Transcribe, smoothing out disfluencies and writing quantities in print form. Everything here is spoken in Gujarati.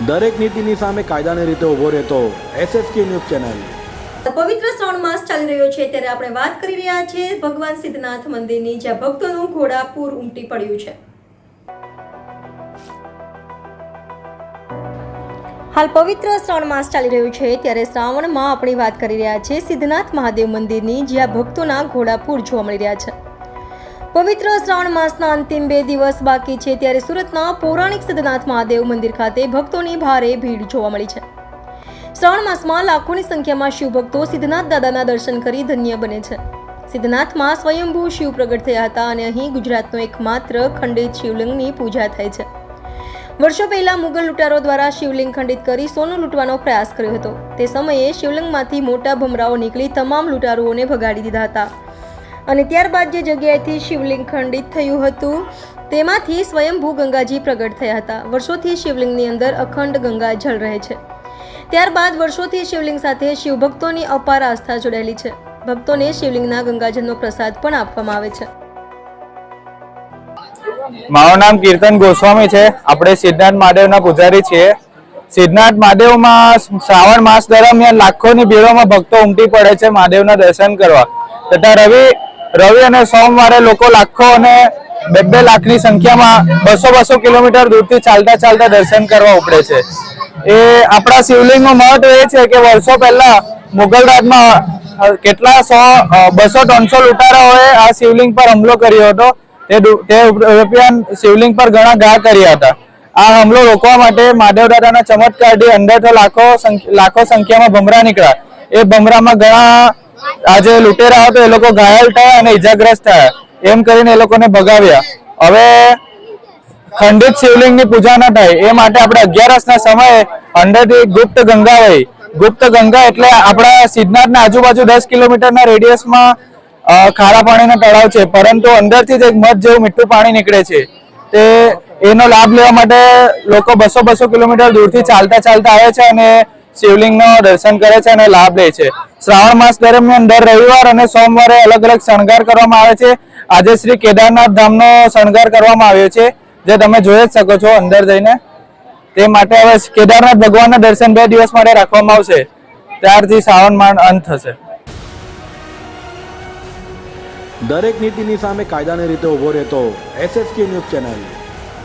દરેક નીતિની સામે કાયદાની રીતે ઊભો રહેતો SSK ન્યૂઝ ચેનલ। પવિત્ર શ્રાવણ માસ ચાલી રહ્યો છે ત્યારે આપણે વાત કરી રહ્યા છીએ ભગવાન સિદ્ધનાથ મંદિરની, જ્યાં ભક્તોનું ઘોડાપૂર ઉમટી પડ્યું છે। હાલ પવિત્ર શ્રાવણ માસ ચાલી રહ્યો છે ત્યારે શ્રાવણમાં આપણે વાત કરી રહ્યા છીએ સિદ્ધનાથ મહાદેવ મંદિરની, જ્યાં ભક્તોના ઘોડાપૂર જોવા મળી રહ્યા છે। પવિત્ર શ્રાવણ માસના અંતિમ 2 દિવસ બાકી છે ત્યારે સુરતના પૌરાણિક સિદ્ધનાથ મહાદેવ મંદિર ખાતે ભક્તોની ભારે ભીડ જોવા મળી છે। શ્રાવણ માસમાં લાખોની સંખ્યામાં શિવભક્તો સિદ્ધનાથ દાદાના દર્શન કરી ધન્ય બને છે। સિદ્ધનાથમાં સ્વયંભૂ શિવ પ્રગટ થયા હતા અને અહીં ગુજરાતનો એકમાત્ર ખંડિત શિવલિંગની પૂજા થાય છે। વર્ષો પહેલા મુગલ લૂંટારો દ્વારા શિવલિંગ ખંડિત કરી સોનું લૂંટવાનો પ્રયાસ કર્યો હતો। તે સમયે શિવલિંગમાંથી મોટા ભમરાઓ નીકળી તમામ લૂંટારુઓને ભગાડી દીધા હતા અને ત્યારબાદ જે જગ્યાએથી શિવલિંગ ખંડિત થયું હતું તેમાંથી સ્વયંભૂ ગંગાજી પ્રગટ થયા હતા। વર્ષોથી શિવલિંગની અંદર અખંડ ગંગા જળ રહે છે। ત્યારબાદ વર્ષોથી શિવલિંગ સાથે શિવભક્તોની અપાર આસ્થા જોડાયેલી છે। ભક્તોને શિવલિંગના ગંગાજળનો પ્રસાદ પણ આપવામાં આવે છે। મારું નામ કીર્તન ગોસ્વામી છે। આપણે સિદ્ધનાથ મહાદેવના પૂજારી છીએ। સિદ્ધનાથ મહાદેવમાં શ્રાવણ માસ દરમિયાન લાખોની ભીડોમાં ભક્તો ઉમટી પડે છે મહાદેવના દર્શન કરવા, તથા રવિ અને સોમવારે લોકો લાખો અને 2 લાખની સંખ્યામાં 200 કિલોમીટર દૂરથી ચાલતા દર્શન કરવા ઉપડે છે। એ આપણા શિવલિંગનું મહત્વ એ છે કે વર્ષો પહેલા મુગલ રાજમાં કેટલા 200-300 લૂંટારાઓએ આ શિવલિંગ પર હુમલો કર્યો હતો। તે દરમિયાન શિવલિંગ પર ઘણા ઘા કર્યા હતા। આ હુમલો રોકવા માટે મહાદેવ દાદાના ચમત્કારથી અંદરથી લાખો સંખ્યામાં ભમરા નીકળ્યા। એ ભમરામાં ઘણા આજે લૂંટેરા હતો એ લોકો ઘાયલ થયા અને ઇજાગ્રસ્ત થયા। એમ કરીને એ લોકોને ભગાવ્યા। હવે ખંડિત શિવલિંગની પૂજા ન થાય એ માટે આપણે 11ના સમયે અંદરથી ગુપ્ત ગંગા વહી। ગુપ્ત ગંગા એટલે આપણા સિદ્ધનાથના આજુબાજુ 10 કિલોમીટરના રેડિયસમાં ખારા પાણીના તળાવ છે, પરંતુ અંદરથી જ એક મધ જેવું મીઠું પાણી નીકળે છે। એનો લાભ લેવા માટે લોકો 200 કિલોમીટર દૂરથી ચાલતા આવે છે અને શિવલિંગનો દર્શન કરે છે અને લાભ લે છે। શ્રાવણ માસ દરમિયાન દર રવિવાર અને સોમવારે અલગ શણગાર કરવામાં આવે છે। આજે શ્રી કેદારનાથ ધામનો શણગાર કરવામાં આવ્યો છે, જે તમે જોઈ જ શકો છો અંદર જઈને। તે માટે હવે કેદારનાથ ભગવાનના દર્શન 2 દિવસ માટે રાખવામાં આવશે, ત્યારથી શ્રાવણ માસ અંત થશે। દરેક નીતિની સામે કાયદાની રીતે ઊભો રહેતો SSK ન્યૂઝ ચેનલ।